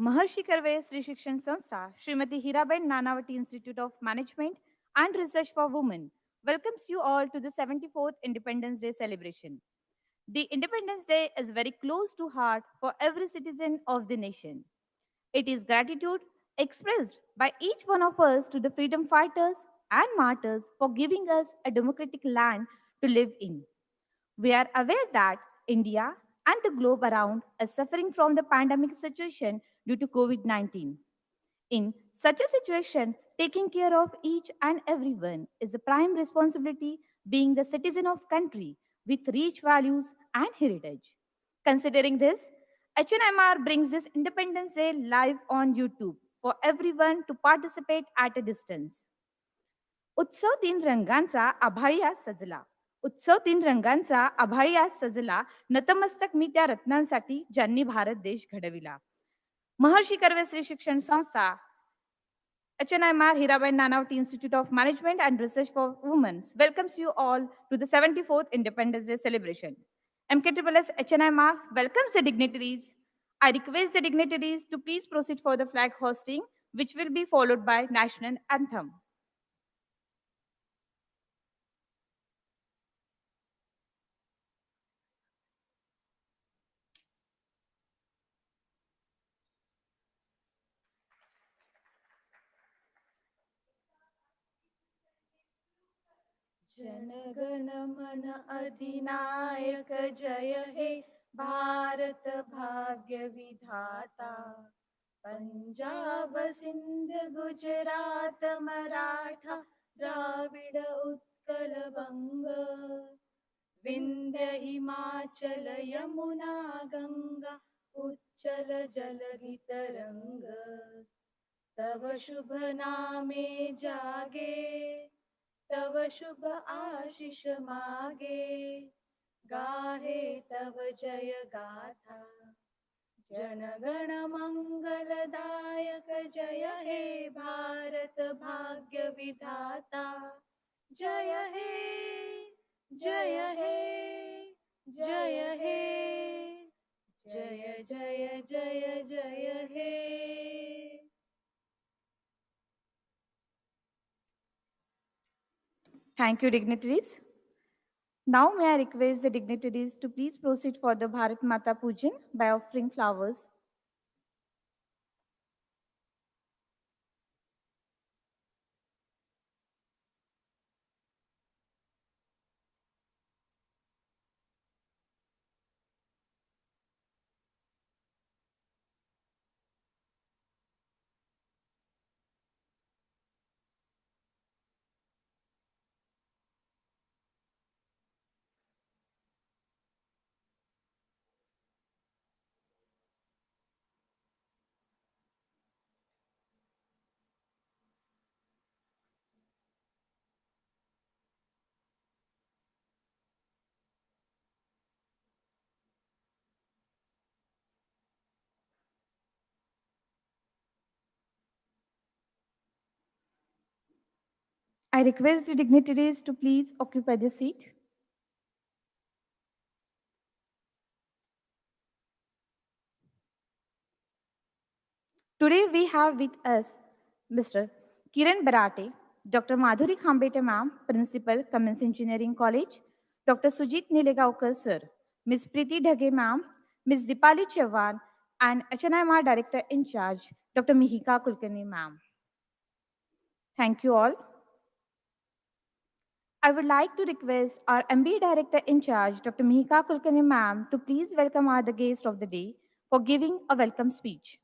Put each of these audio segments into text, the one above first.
Maharshi Karve Sri Shikshan Sanstha, Srimati Hiraben Nanavati Institute of Management and Research for Women welcomes you all to the 74th Independence Day celebration. The Independence Day is very close to heart for every citizen of the nation. It is gratitude expressed by each one of us to the freedom fighters and martyrs for giving us a democratic land to live in. We are aware that India and the globe around is suffering from the pandemic situation due to COVID 19. In such a situation, taking care of each and everyone is a prime responsibility being the citizen of country with rich values and heritage. Considering this, HNMR brings this Independence Day live on YouTube for everyone to participate at a distance. उत्सव तीन रंगांचा आभाळी आज सजला. उत्सव तीन रंगांचा आभाळी आज सजला. नतमस्तक मी त्या रत्नांसाठी ज्यांनी भारत देश घडविला. महर्षी कर्वे श्री शिक्षण संस्था, HNIMR Hirabai Nanavati Institute of Management and Research for Women welcomes you all to the 74th Independence Day celebration. MKSS HNIMR welcomes the dignitaries. I request the dignitaries to please proceed for the flag hosting, which will be followed by national anthem. जनगण मन अधिनायक जय हे भारत भाग्य विधाता पंजाब सिंध गुजरात मराठा द्राविड उत्कल बंग विंध्य हिमाचल यमुना गंगा उच्चल जलधि तरंग तव शुभ नामे जागे तव शुभ आशीष मागे गाहे तव जय गाथा जनगण मंगलदायक जय हे भारत भाग्य विधाता जय हे जय हे जय हे जय जय जय जय हे. Thank you, dignitaries. Now may I request the dignitaries to please proceed for the Bharat Mata Pujan by offering flowers. I request the dignitaries to please occupy the seat. Today we have with us Mr. Kiran Barate, Dr. Madhuri Khambete ma'am, Principal, Cummins Engineering College, Dr. Sujit Nilegaonkar sir, Ms. Preeti Dhage ma'am, Ms. Dipali Chauhan, and HNIMR Director in Charge, Dr. Mihika Kulkarni ma'am. Thank you all. I would like to request our MBA Director in Charge, Dr. Mihika Kulkarni ma'am, to please welcome our the guest of the day for giving a welcome speech.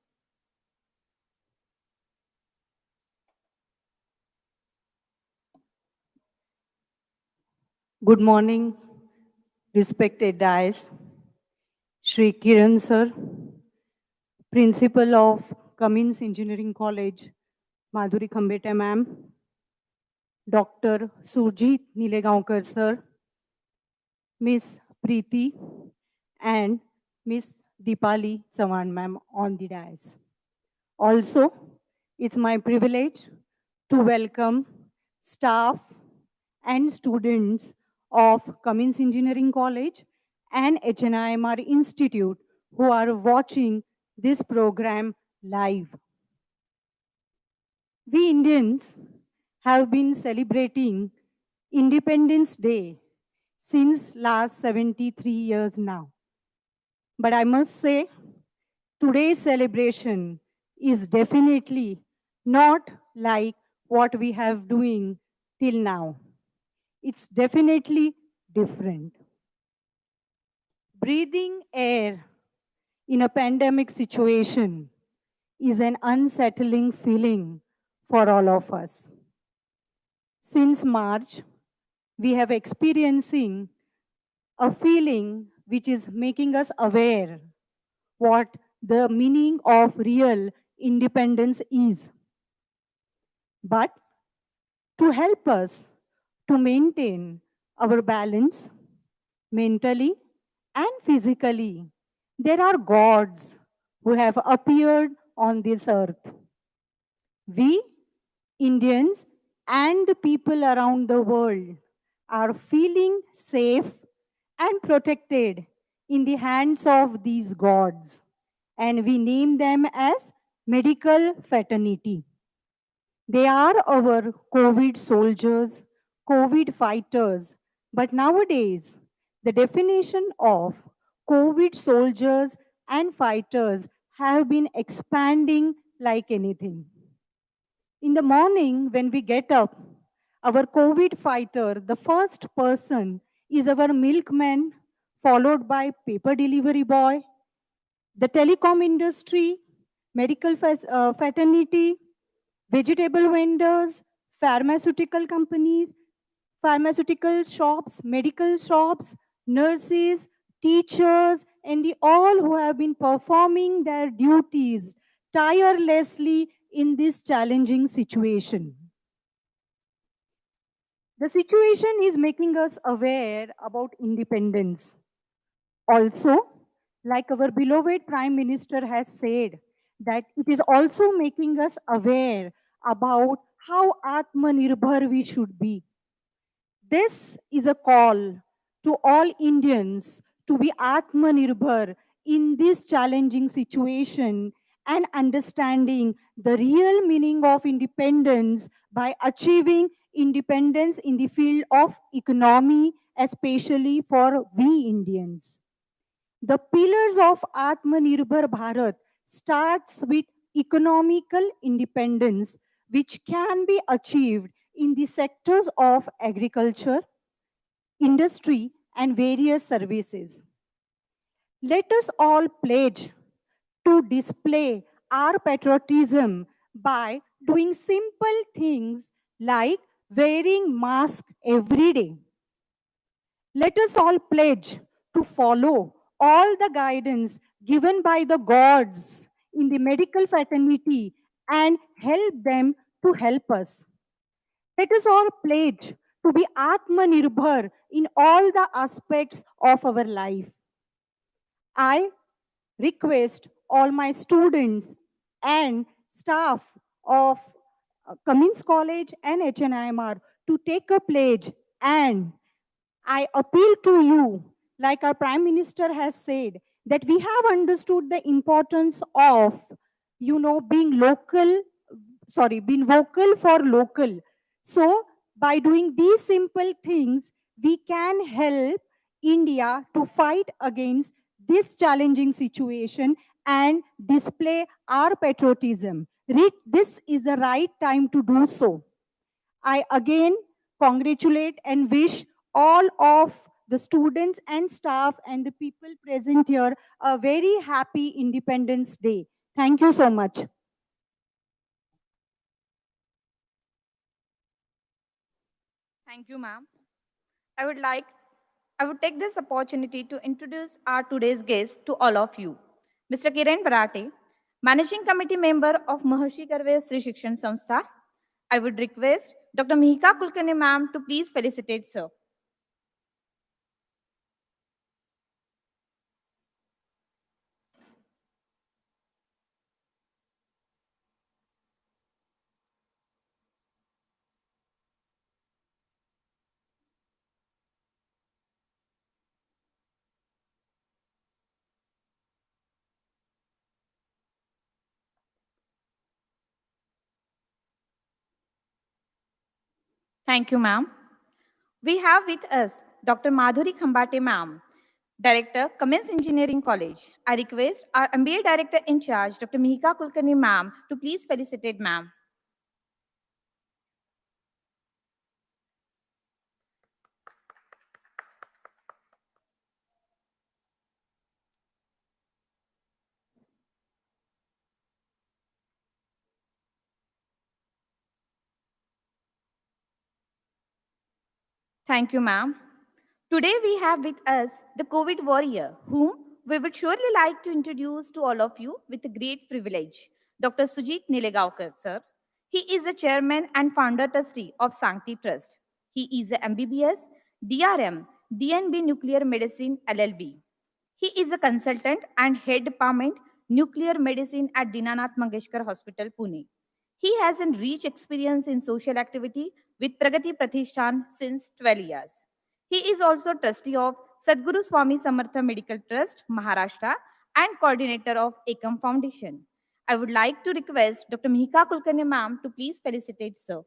Good morning, respected dais. Shri Kiran sir, Principal of Cummins Engineering College, Madhuri Khambete ma'am, Dr. Surjit Nilegaonkar sir, Miss Preeti and Miss Dipali Chauhan ma'am on the dais. Also, it's my privilege to welcome staff and students of Cummins Engineering College and HNIMR Institute who are watching this program live. We Indians have been celebrating Independence Day since last 73 years now. But I must say, today's celebration is definitely not like what we have doing till now. It's definitely different. Breathing air in a pandemic situation is an unsettling feeling for all of us. Since March, we have experiencing a feeling which is making us aware what the meaning of real independence is. But to help us to maintain our balance mentally and physically, there are gods who have appeared on this earth. We, Indians, and the people around the world are feeling safe and protected in the hands of these gods, and we name them as medical fraternity. They are our COVID soldiers, COVID fighters. But nowadays, the definition of COVID soldiers and fighters have been expanding like anything. In the morning, when we get up, our COVID fighter, the first person, is our milkman, followed by paper delivery boy, the telecom industry, medical fraternity, vegetable vendors, pharmaceutical companies, pharmaceutical shops, medical shops, nurses, teachers, and all who have been performing their duties tirelessly in this challenging situation. The situation is making us aware about independence. Also, like our beloved Prime Minister has said, that it is also making us aware about how Atmanirbhar we should be. This is a call to all Indians to be Atmanirbhar in this challenging situation and understanding the real meaning of independence by achieving independence in the field of economy, especially for we Indians. The pillars of Atmanirbhar Bharat starts with economical independence, which can be achieved in the sectors of agriculture, industry, and various services. Let us all pledge to display our patriotism by doing simple things like wearing mask every day. Let us all pledge to follow all the guidance given by the gods in the medical fraternity and help them to help us. Let us all pledge to be Atmanirbhar in all the aspects of our life. I request all my students and staff of Cummins College and HNIMR to take a pledge, and I appeal to you, like our Prime Minister has said, that we have understood the importance of, being being vocal for local. So, by doing these simple things, we can help India to fight against this challenging situation and display our patriotism. This is the right time to do so. I again congratulate and wish all of the students and staff and the people present here a very happy Independence Day. Thank you so much. Thank you, ma'am. I would like I would take this opportunity to introduce our today's guest to all of you. Mr. Kiran Barate, Managing Committee Member of Maharshi Karve Sri Shikshan Samstha. I would request Dr. Mihika Kulkarni ma'am to please felicitate sir. Thank you, ma'am. We have with us Dr. Madhuri Khambate, ma'am, Director, Cummins Engineering College. I request our MBA Director in charge, Dr. Mihika Kulkarni, ma'am, to please felicitate ma'am. Thank you, ma'am. Today we have with us the COVID warrior, whom we would surely like to introduce to all of you with a great privilege, Dr. Sujit Nilegaonkar, sir. He is the chairman and founder trustee of Sancti Trust. He is a MBBS, DRM, DNB Nuclear Medicine LLB. He is a consultant and head department nuclear medicine at Dinanath Mangeshkar Hospital, Pune. He has a rich experience in social activity with Pragati Pratishthan since 12 years. He is also trustee of Sadguru Swami Samartha Medical Trust, Maharashtra, and coordinator of Ekam Foundation. I would like to request Dr. Mihika Kulkarni ma'am to please felicitate sir.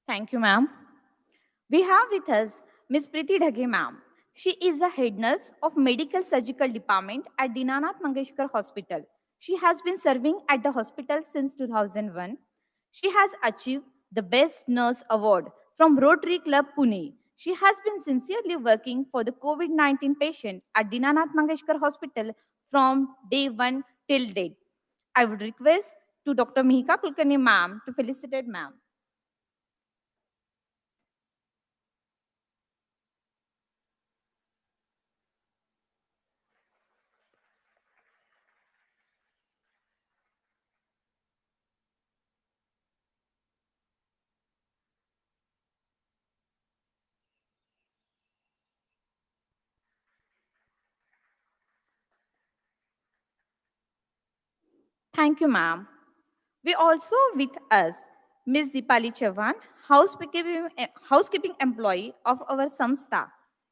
Thank you, ma'am. We have with us Ms. Preeti Dhage, ma'am. She is the head nurse of Medical Surgical Department at Dinanath Mangeshkar Hospital. She has been serving at the hospital since 2001. She has achieved the Best Nurse Award from Rotary Club Pune. She has been sincerely working for the COVID-19 patient at Dinanath Mangeshkar Hospital from day one till date. I would request to Dr. Mihika Kulkarni ma'am to felicitate ma'am. Thank you, ma'am. We also with us Ms. Dipali Chavan, housekeeping employee of our Samstha.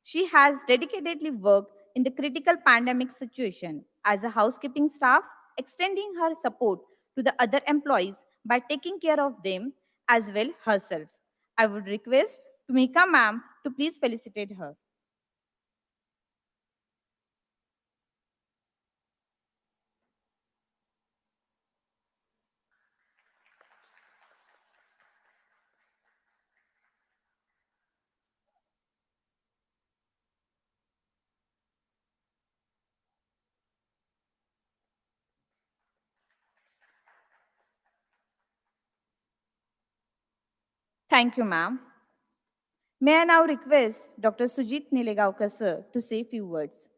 She has dedicatedly worked in the critical pandemic situation as a housekeeping staff, extending her support to the other employees by taking care of them as well herself. I would request Tumika ma'am to please felicitate her. Thank you, ma'am. May I now request Dr. Sujit Nilegaonkar sir to say a few words.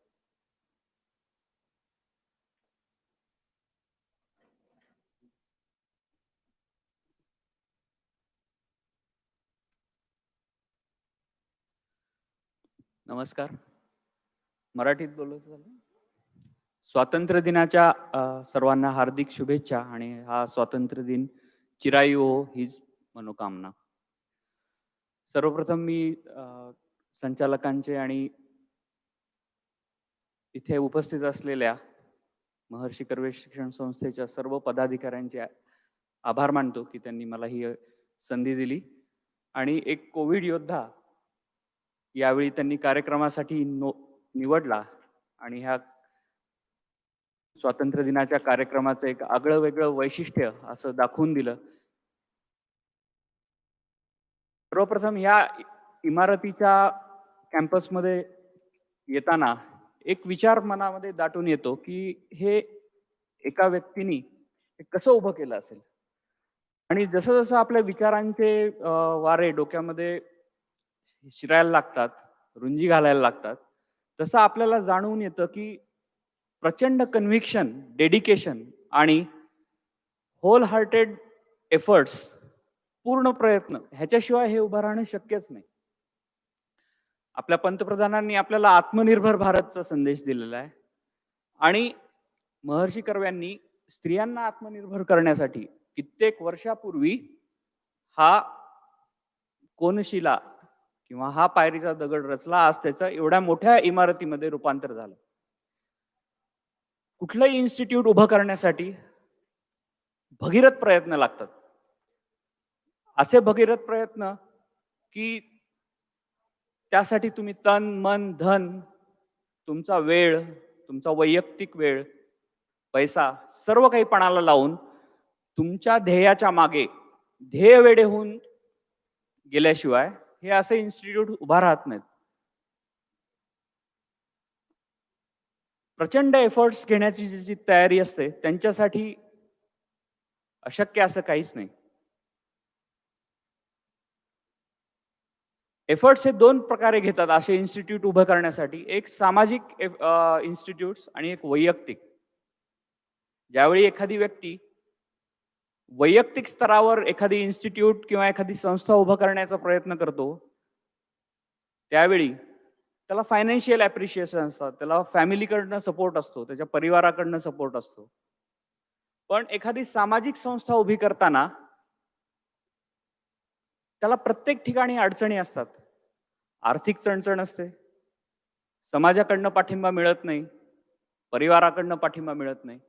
नमस्कार. मराठीत बोलत झालं. स्वातंत्र्य दिनाच्या सर्वांना हार्दिक शुभेच्छा आणि हा स्वातंत्र्य दिन चिरायू हो हीच मनोकामना. सर्वप्रथम मी संचालकांचे आणि इथे उपस्थित असलेल्या महर्षी कर्वे शिक्षण संस्थेच्या सर्व पदाधिकाऱ्यांचे आभार मानतो की त्यांनी मला ही संधी दिली आणि एक कोविड योद्धा यावेळी त्यांनी कार्यक्रमासाठी निवडला आणि ह्या स्वातंत्र्य दिनाच्या कार्यक्रमाचं एक आगळं वेगळं वैशिष्ट्य असं दाखवून दिलं. सर्वप्रथम ह्या इमारतीच्या कॅम्पसमध्ये येताना एक विचार मनामध्ये दाटून येतो की हे एका व्यक्तीने कसं उभं केलं असेल आणि जसं जसं आपल्या विचारांचे वारे डोक्यामध्ये शिरायला लागतात, रुंजी घालायला लागतात, तसं आपल्याला जाणवून येतं की प्रचंड कन्व्हिक्शन, डेडिकेशन आणि होल हार्टेड एफर्ट्स, पूर्ण प्रयत्न ह्याच्याशिवाय हे उभं राहणं शक्यच नाही. आपल्या पंतप्रधानांनी आपल्याला आत्मनिर्भर भारतचा संदेश दिलेला आहे आणि महर्षी कर्व्यांनी स्त्रियांना आत्मनिर्भर करण्यासाठी कित्येक वर्षापूर्वी हा कोनशिला किंवा हा पायरीचा दगड रचला. आज त्याचं एवढ्या मोठ्या इमारतीमध्ये रूपांतर झालं. कुठलंही इन्स्टिट्यूट उभं करण्यासाठी भगीरथ प्रयत्न लागतात. असे भगीरथ प्रयत्न की त्यासाठी तुम्ही तन मन धन, तुमचा वेळ, तुमचा वैयक्तिक वेळ, पैसा सर्व काही पणाला लावून तुमच्या ध्येयाच्या मागे ध्येय वेडे होऊन गेल्याशिवाय हे असे इन्स्टिट्यूट उभा राहत नाहीत. प्रचंड एफर्ट्स घेण्याची जी तयारी असते त्यांच्यासाठी अशक्य असं काहीच नाही. एफर्ट्स हे दोन प्रकारे घेतात असे इन्स्टिट्यूट उभं करण्यासाठी. एक सामाजिक इन्स्टिट्यूट्स आणि एक वैयक्तिक. ज्यावेळी एखादी व्यक्ती वैयक्तिक स्तरावर एखादी इन्स्टिट्यूट किंवा एखादी संस्था उभं करण्याचा प्रयत्न करतो त्यावेळी त्याला फायनान्शियल ॲप्रिशिएशन असतात, त्याला फॅमिलीकडनं सपोर्ट असतो, त्याच्या परिवाराकडनं सपोर्ट असतो. पण एखादी सामाजिक संस्था उभी करताना त्याला प्रत्येक ठिकाणी अडचणी असतात. आर्थिक चणचण असते, समाजाकडनं पाठिंबा मिळत नाही, परिवाराकडनं पाठिंबा मिळत नाही.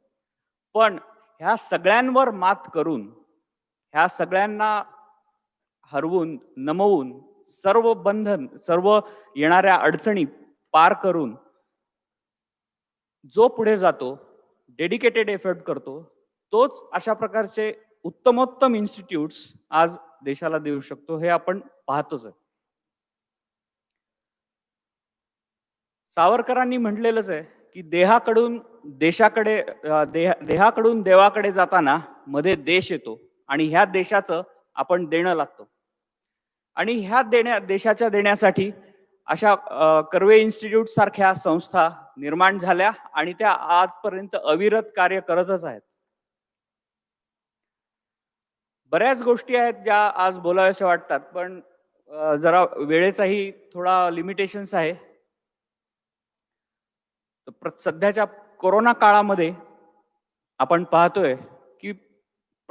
पण ह्या सगळ्यांवर मात करून, ह्या सगळ्यांना हरवून नमवून, सर्व बंधन, सर्व येणाऱ्या अडचणी पार करून जो पुढे जातो, डेडिकेटेड एफर्ट करतो, तोच अशा प्रकारचे उत्तमोत्तम इन्स्टिट्यूट्स आज देशाला देऊ शकतो. हे आपण पाहतोच आहे. सावरकरांनी म्हटलेलंच आहे की देहाकडून देशाकडे, देहाकडून देवाकडे जाताना मध्ये देश येतो आणि ह्या देशाचं आपण देणं लागतो. आणि ह्या देशाच्या देण्यासाठी अशा कर्वे इन्स्टिट्यूट सारख्या संस्था निर्माण झाल्या आणि त्या आजपर्यंत अविरत कार्य करतच आहेत. बऱ्याच गोष्टी आहेत ज्या आज बोलाव्याशा वाटतात, पण जरा वेळेचाही थोडा लिमिटेशन्स आहे. सध्याच्या कोरोना काळामध्ये आपण पाहतोय की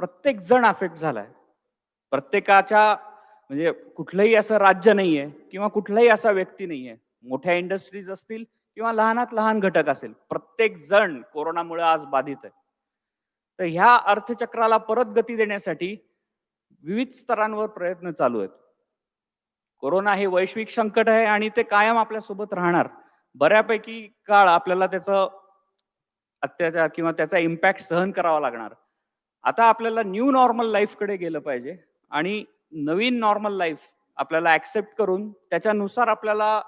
प्रत्येक जण अफेक्ट झालाय. प्रत्येकाच्या म्हणजे कुठलंही असं राज्य नाहीये किंवा कुठलाही असा व्यक्ती नाहीये, मोठ्या इंडस्ट्रीज असतील किंवा लहानात लहान घटक असेल, प्रत्येक जण कोरोनामुळे आज बाधित आहे. तर ह्या अर्थचक्राला परत गती देण्यासाठी विविध स्तरांवर प्रयत्न चालू आहेत. कोरोना हे वैश्विक संकट आहे आणि ते कायम आपल्या सोबत राहणार. बऱ्यापैकी काळ आपल्याला त्याचं अत्याचार किंवा त्याचा इम्पॅक्ट सहन करावा लागणार. आता आपल्याला न्यू नॉर्मल लाईफकडे गेलं पाहिजे आणि नवीन नॉर्मल लाईफ आपल्याला ऍक्सेप्ट करून त्याच्यानुसार आपल्याला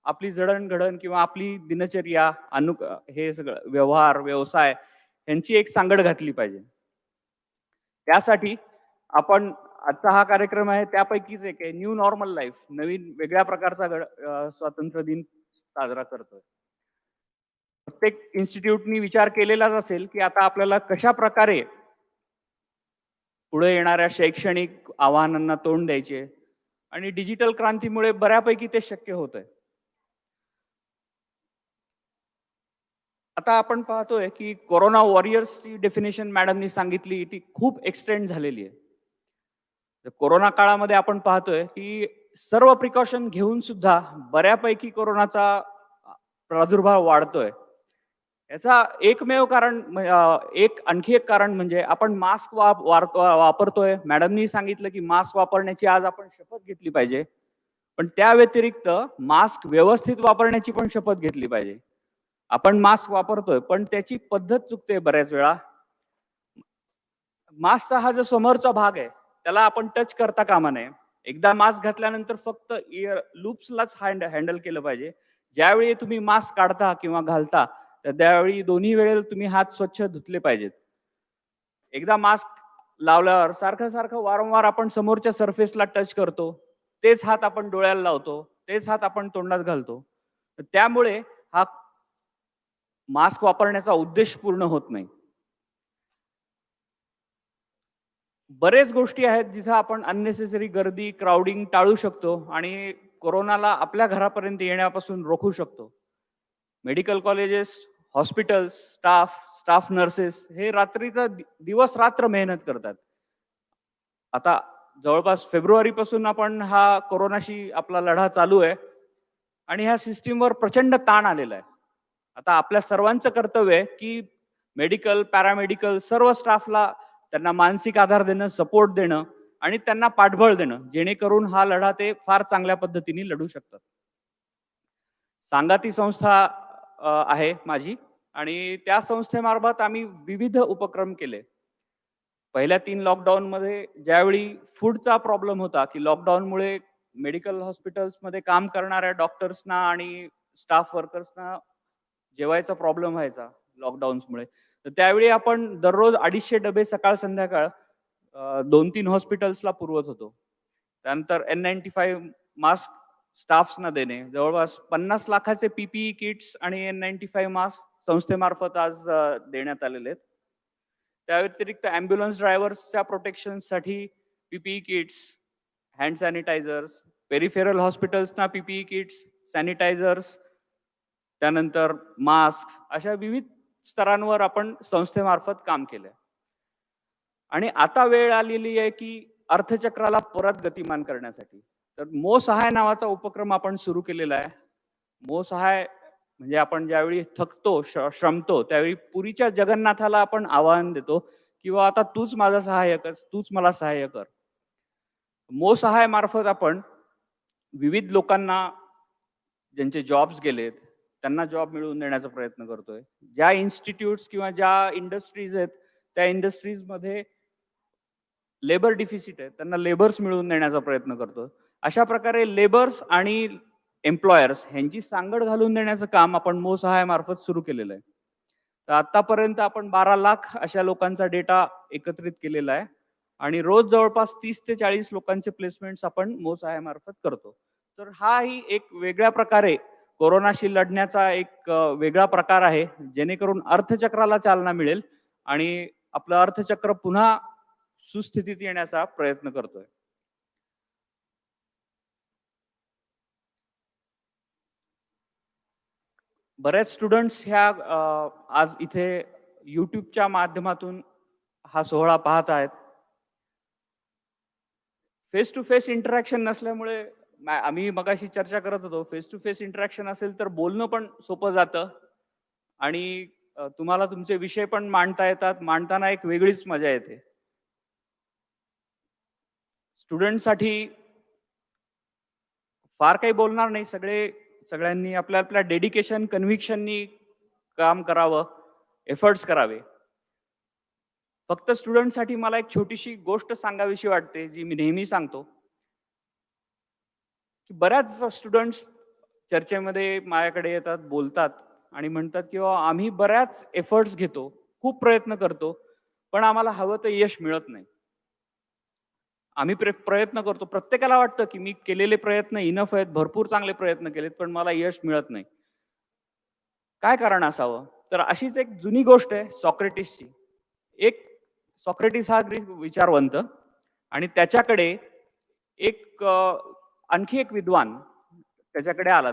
आपली जडणघडण किंवा आपली दिनचर्या, हे सगळं व्यवहार, व्यवसाय यांची एक सांगड घातली पाहिजे. त्यासाठी आपण आजचा हा कार्यक्रम आहे त्यापैकीच एक आहे, न्यू नॉर्मल लाईफ, नवीन वेगळ्या प्रकारचा स्वातंत्र्य दिन साजरा करतोय. प्रत्येक इन्स्टिट्यूटनी विचार केलेलाच असेल की आता आपल्याला कशा प्रकारे पुढे येणाऱ्या शैक्षणिक आव्हानांना तोंड द्यायचे आणि डिजिटल क्रांतीमुळे बऱ्यापैकी ते शक्य होत आहे. आता आपण पाहतोय की कोरोना वॉरियर्सची डेफिनेशन मॅडमनी सांगितली, ती खूप एक्सटेंड झालेली आहे. कोरोना काळामध्ये आपण पाहतोय की सर्व प्रिकॉशन घेऊन सुद्धा बऱ्यापैकी कोरोनाचा प्रादुर्भाव वाढतोय. याचा एकमेव कारण, आणखी एक कारण म्हणजे आपण मास्क वापरतोय. मॅडमनी सांगितलं की मास्क वापरण्याची आज आपण शपथ घेतली पाहिजे, पण त्या व्यतिरिक्त मास्क व्यवस्थित वापरण्याची पण शपथ घेतली पाहिजे. आपण मास्क वापरतोय पण त्याची पद्धत चुकते बऱ्याच वेळा. मास्कचा हा जो समोरचा भाग आहे त्याला आपण टच करता कामा नये. एकदा मास्क घातल्यानंतर फक्त इयर लूप्सलाच हँडल केलं पाहिजे. ज्यावेळी तुम्ही मास्क काढता किंवा घालता तर त्यावेळी दोन्ही वेळेला तुम्ही हात स्वच्छ धुतले पाहिजेत. एकदा मास्क लावल्यावर सारखं वारंवार आपण समोरच्या सरफेसला टच करतो, तेच हात आपण डोळ्याला लावतो, तेच हात आपण तोंडात घालतो. त्यामुळे हा मास्क वापरण्याचा उद्देश पूर्ण होत नाही. बरेच गोष्टी आहेत जिथे आपण अननेसेसरी गर्दी, क्राउडिंग टाळू शकतो आणि कोरोनाला आपल्या घरापर्यंत येण्यापासून रोखू शकतो. Medical colleges, hospitals, staff staff nurses हे रात्रीचा दिवस रात्र मेहनत करतात. आता जवळपास फेब्रुवारीपासून आपण हा कोरोनाशी आपला लढा चालू आहे आणि ह्या सिस्टीमवर प्रचंड ताण आलेला आहे. आता आपल्या सर्वांचं कर्तव्य आहे की मेडिकल, पॅरामेडिकल सर्व स्टाफला त्यांना मानसिक आधार देणं, सपोर्ट देणं आणि त्यांना पाठबळ देणं, जेणेकरून हा लढा ते फार चांगल्या पद्धतीने लढू शकतात. सांगाती संस्था आहे माझी आणि त्या संस्थेमार्फत आम्ही विविध उपक्रम केले. पहिल्या 3 लॉकडाऊनमध्ये ज्यावेळी फूडचा प्रॉब्लेम होता, की लॉकडाऊनमुळे मेडिकल हॉस्पिटल्समध्ये काम करणाऱ्या डॉक्टर्सना आणि स्टाफ वर्कर्सना जेवायचा प्रॉब्लेम व्हायचा लॉकडाऊन्समुळे. तर त्यावेळी आपण दररोज 250 डबे सकाळ संध्याकाळ 2-3 हॉस्पिटल्सला पुरवत होतो. त्यानंतर N95 मास्क स्टाफ्सना देणे, जवळपास 50 लाखाचे PPE किट्स आणि N95 मास्क संस्थेमार्फत आज देण्यात आलेले आहेत. त्या व्यतिरिक्त ॲम्ब्युलन्स ड्रायव्हर्सच्या प्रोटेक्शनसाठी PPE kits, hand sanitizers, peripheral हॉस्पिटल्सना PPE किट्स, सॅनिटायझर्स, त्यानंतर मास्क अशा विविध स्तरांवर आपण संस्थेमार्फत काम केलंय. आणि आता वेळ आलेली आहे की अर्थचक्राला परत गतिमान करण्यासाठी. तर मो सहाय नावाचा उपक्रम आपण सुरू केलेला आहे. मो सहाय म्हणजे आपण ज्यावेळी थकतो, श्रमतो त्यावेळी पुरीच्या जगन्नाथाला आपण आवाहन देतो किंवा आता तूच माझा सहाय्य कर, तूच मला सहाय्य कर. मो सहाय मार्फत आपण विविध लोकांना ज्यांचे जॉब्स गेलेत त्यांना जॉब मिळवून देण्याचा प्रयत्न करतोय. ज्या इन्स्टिट्यूट्स किंवा ज्या इंडस्ट्रीज आहेत त्या इंडस्ट्रीजमध्ये लेबर डिफिसिट आहे, त्यांना लेबर्स मिळवून देण्याचा प्रयत्न करतो. अशा प्रकारे लेबर्स आणि एम्प्लॉयर्स ह्यांची सांगड घालून देण्याचं काम आपण मो सहाय मार्फत सुरू केलेलं आहे. तर आतापर्यंत आपण 12 लाख अशा लोकांचा डेटा एकत्रित केलेला आहे आणि रोज जवळपास 30 ते 40 लोकांचे प्लेसमेंट्स आपण मो सहाय मार्फत करतो. तर हाही एक वेगळ्या प्रकारे कोरोनाशी लढण्याचा एक वेगळा प्रकार आहे, जेणेकरून अर्थचक्राला चालना मिळेल आणि आपलं अर्थचक्र पुन्हा सुस्थितीत येण्याचा प्रयत्न करतोय. बरेच स्टुडंट्स ह्या आज इथे युट्यूबच्या माध्यमातून हा सोहळा पाहत आहेत. फेस टू फेस इंटरॅक्शन नसल्यामुळे आम्ही मगाशी चर्चा करत होतो, फेस टू फेस इंटरॅक्शन असेल तर बोलणं पण सोपं जातं आणि तुम्हाला तुमचे विषय पण मांडता येतात. मांडताना एक वेगळीच मजा येते. स्टुडंटसाठी फार काही बोलणार नाही. सगळ्यांनी आपल्या आपल्या डेडिकेशन, कन्व्हिक्शननी काम करावं, एफर्ट्स करावे. फक्त स्टुडंटसाठी मला एक छोटीशी गोष्ट सांगावीशी वाटते, जी मी नेहमी सांगतो की बऱ्याच स्टुडंट्स चर्चेमध्ये माझ्याकडे येतात, बोलतात आणि म्हणतात की आम्ही बऱ्याच एफर्ट्स घेतो, खूप प्रयत्न करतो, पण आम्हाला हवं तर यश मिळत नाही. आम्ही प्रयत्न करतो, प्रत्येकाला वाटतं की मी केलेले प्रयत्न इनफ आहेत, भरपूर चांगले प्रयत्न केलेत, पण मला यश मिळत नाही. काय कारण असावं? तर अशीच एक जुनी गोष्ट आहे सॉक्रेटिसची. सॉक्रेटिस हा ग्रीक विचारवंत आणि त्याच्याकडे आणखी एक विद्वान त्याच्याकडे आला.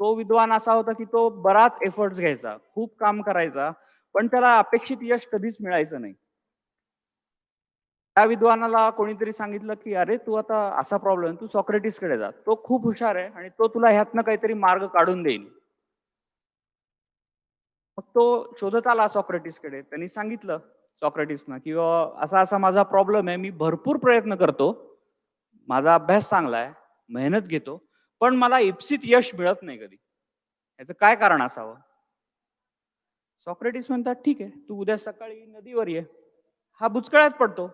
तो विद्वान असा होता की तो बराच एफर्ट्स घ्यायचा, खूप काम करायचा, पण त्याला अपेक्षित यश कधीच मिळायचं नाही. त्या विद्वानाला कोणीतरी सांगितलं की अरे तू आता असा प्रॉब्लेम, तू सॉक्रेटिसकडे जा, तो खूप हुशार आहे आणि तो तुला ह्यातनं काहीतरी मार्ग काढून देईल. मग तो शोधत आला सॉक्रेटिसकडे. त्यांनी सांगितलं सॉक्रेटिसना की असा असा माझा प्रॉब्लेम आहे, मी भरपूर प्रयत्न करतो, माझा अभ्यास चांगला आहे, मेहनत घेतो, पण मला इप्सित यश मिळत नाही कधी. याचं काय कारण असावं? सॉक्रेटिस म्हणतात ठीक आहे, तू उद्या सकाळी नदीवर ये. हा बुचकळ्यात पडतो.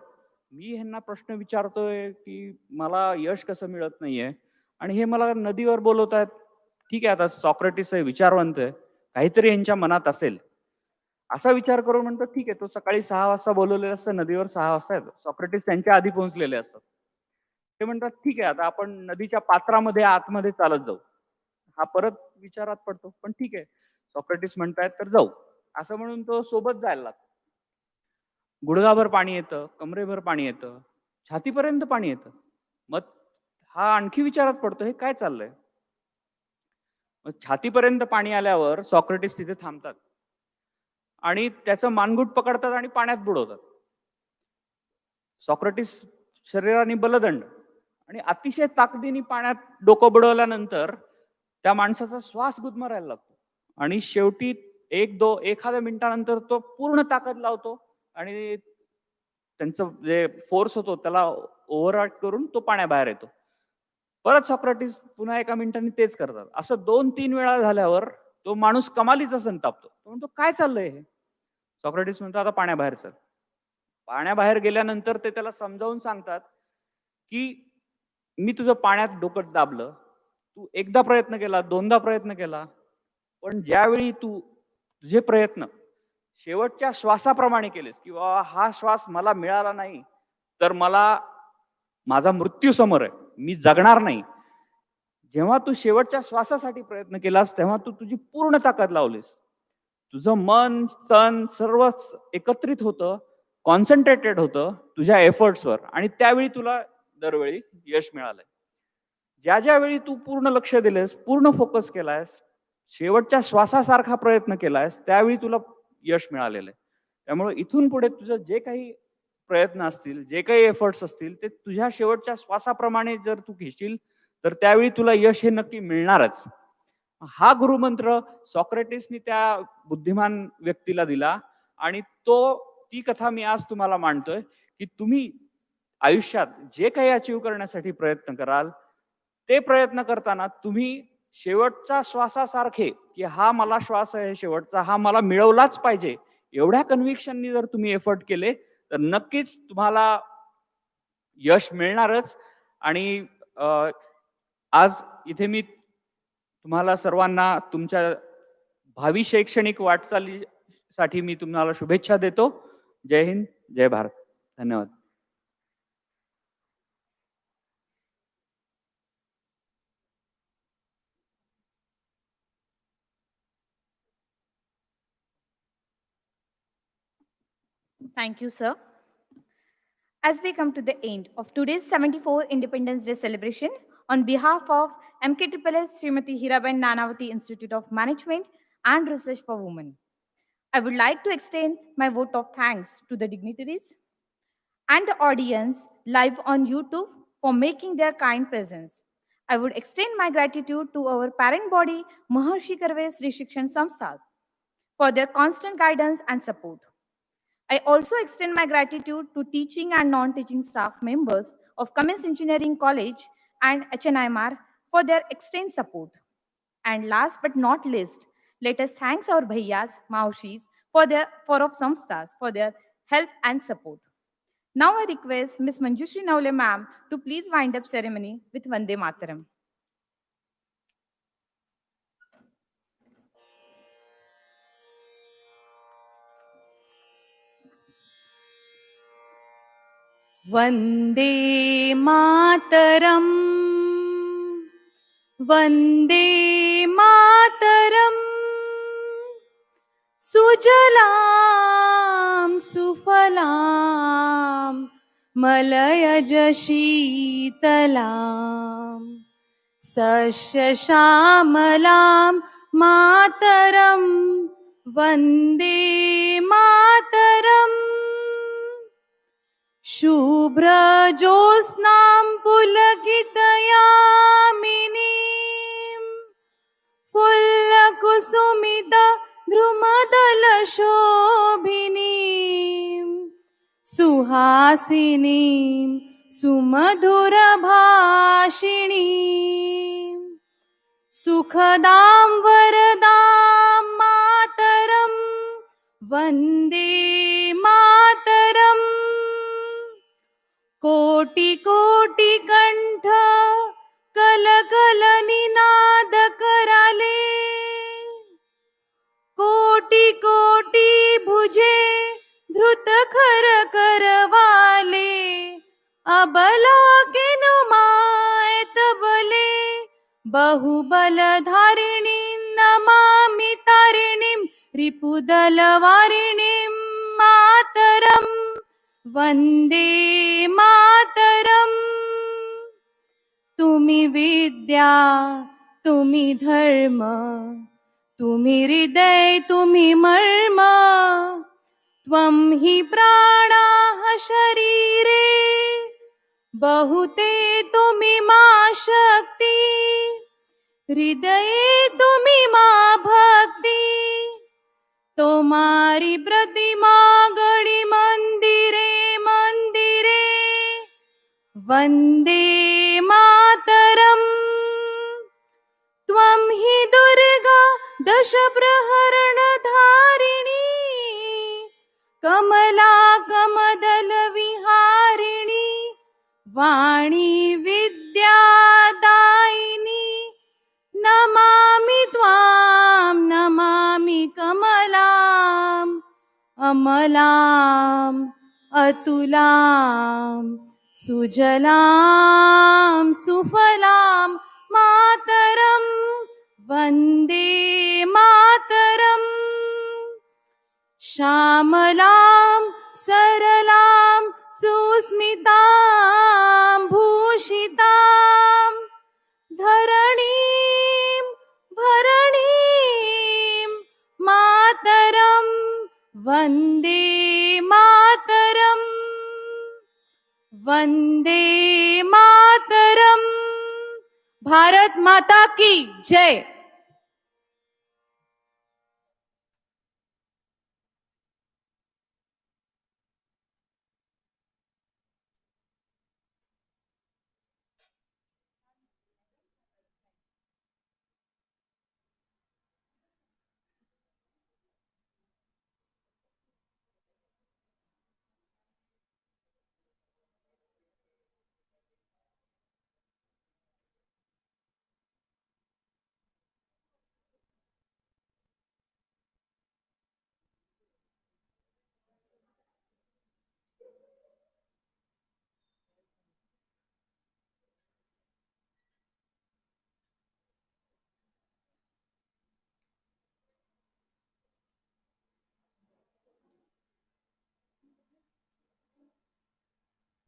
मी ह्यांना प्रश्न विचारतोय की मला यश कसं मिळत नाहीये आणि हे मला नदीवर बोलवतायत. ठीक आहे, आता सॉक्रेटिस आहे, विचारवंत आहे, काहीतरी यांच्या मनात असेल असा विचार करून म्हणतो ठीक आहे, तो सकाळी 6 वाजता बोलवलेलं असतं, नदीवर 6 वाजता येतो. सॉक्रेटिस त्यांच्या आधी पोहोचलेले असतात. ते म्हणतात ठीक आहे, आता आपण नदीच्या पात्रामध्ये आतमध्ये चालत जाऊ. हा परत विचारात पडतो, पण ठीक आहे सॉक्रेटिस म्हणतायत तर जाऊ, असं म्हणून तो सोबत जायला लागतो. गुडघाभर पाणी येतं, कमरेभर पाणी येतं, छातीपर्यंत पाणी येतं. मग हा आणखी विचारात पडतो, हे काय चाललंय? मग छातीपर्यंत पाणी आल्यावर सॉक्रेटिस तिथे थांबतात आणि त्याचं मानगुट पकडतात आणि पाण्यात बुडवतात. सॉक्रेटिस शरीराने बलदंड आणि अतिशय ताकदीने पाण्यात डोकं बुडवल्यानंतर त्या माणसाचा श्वास गुदमरायला लागतो आणि शेवटी एखाद्या मिनिटानंतर तो पूर्ण ताकद लावतो आणि त्यांचं जे फोर्स होतो त्याला ओव्हरराईड करून तो पाण्याबाहेर येतो. परत सॉक्रेटिस पुन्हा एका मिनिटांनी तेच करतात. असं 2-3 वेळा झाल्यावर तो माणूस कमालीचा संतापतो. तो म्हणतो, काय चाललंय हे? सॉक्रेटिस म्हणतो, आता पाण्याबाहेर चल. पाण्याबाहेर गेल्यानंतर ते त्याला समजावून सांगतात की मी तुझं पाण्यात डोकं दाबलं, तू एकदा प्रयत्न केला, दोनदा प्रयत्न केला, पण ज्यावेळी तू तुझे प्रयत्न शेवटच्या श्वासाप्रमाणे केलेस की बाबा हा श्वास मला मिळाला नाही तर मला माझा मृत्यू समोर आहे, मी जगणार नाही, जेव्हा तू शेवटच्या श्वासासाठी प्रयत्न केलास तेव्हा तू तुझी पूर्ण ताकद लावलीस, तुझं मन तन सर्व एकत्रित होतं, कॉन्सन्ट्रेटेड होतं तुझ्या एफर्ट्सवर आणि त्यावेळी तुला दरवेळी यश मिळालंय. ज्या ज्यावेळी तू पूर्ण लक्ष दिलेस, पूर्ण फोकस केलायस, शेवटच्या श्वासासारखा प्रयत्न केलायस, त्यावेळी तुला यश मिळालेलं आहे. त्यामुळे इथून पुढे तुझं जे काही प्रयत्न असतील, जे काही एफर्ट्स असतील, ते तुझ्या शेवटच्या श्वासाप्रमाणे जर तू घेशील तर त्यावेळी तुला यश हे नक्की मिळणारच. हा गुरुमंत्र सॉक्रेटिसनी त्या बुद्धिमान व्यक्तीला दिला आणि ती कथा मी आज तुम्हाला मांडतोय की तुम्ही आयुष्यात जे काही अचीव करण्यासाठी प्रयत्न कराल, ते प्रयत्न करताना तुम्ही शेवटच्या श्वासासारखे की हा मला श्वास आहे शेवटचा, हा मला मिळवलाच पाहिजे, एवढ्या कन्व्हिक्शननी जर तुम्ही एफर्ट केले तर नक्कीच तुम्हाला यश मिळणारच. आणि आज इथे मी तुम्हाला सर्वांना तुमच्या भावी शैक्षणिक वाटचालीसाठी मी तुम्हाला शुभेच्छा देतो. जय हिंद, जय भारत. धन्यवाद. Thank you, sir. As we come to the end of today's 74th Independence Day celebration, on behalf of MKSSS Srimati Hiraben Nanavati Institute of Management and Research for Women, I would like to extend my vote of thanks to the dignitaries and the audience live on YouTube for making their kind presence. I would extend my gratitude to our parent body, Maharshi Karve Sri Shikshan Samstha, for their constant guidance and support. I also extend my gratitude to teaching and non-teaching staff members of Cummins Engineering College and HNIMR for their extended support. And last but not least, let us thank our bhaiyas, maushis for of samsthas for their help and support. Now I request Ms. Manjushri Naule ma'am to please wind up ceremony with Vande Mataram. Vande Mataram, Vande Mataram, सुजलां सुफलां मलयज शीतलां सस्यश्यामलां मातरं वन्दे मातरम्. शुभ्रज्योत्स्नां पुलकितयामिनीं फुल्लकुसुमितद्रुमदलशोभिनीं सुहासिनीं सुमधुरभाषिणीं सुखदां वरदां मातरं वन्दे मातरम्. कोटि कोटि कंठ कल कल निनाद कराले, कोटि कोटि भुजे धृत खर करवाले, अबला किनु माय तबले, बहुबल धारिणीं नमामि तारिणीं रिपुदल वारिणीं मातरम् वन्दे मातरम्. तुम्ही विद्या, तुम्ही धर्म, तुम्ही हृदय तुम्ही मर्म, त्वं हि प्राणाः शरीरे, बहुते तुम्ही मा शक्ति, हृदये तुम्ही मा भक्ति, तुम्हारी प्रतिमा गढ़ी मंदिरे मंदिरे, वंदे मातरम। त्वं हि दुर्गा दश प्रहरण धारिणी, कमला कमदल विहारिणी, वाणी विद्यादायिनी, नमामि त्वां नमामि कमलाम् अमलाम् अतुलाम् सुजलां सुफलां मातरं वन्दे मातरम्। श्यामलां सरलां सुस्मितां भूषितां, धरणीं भरणीं मातरं वन्दे मातरम् वन्दे मातरम्। भारत माता की जय।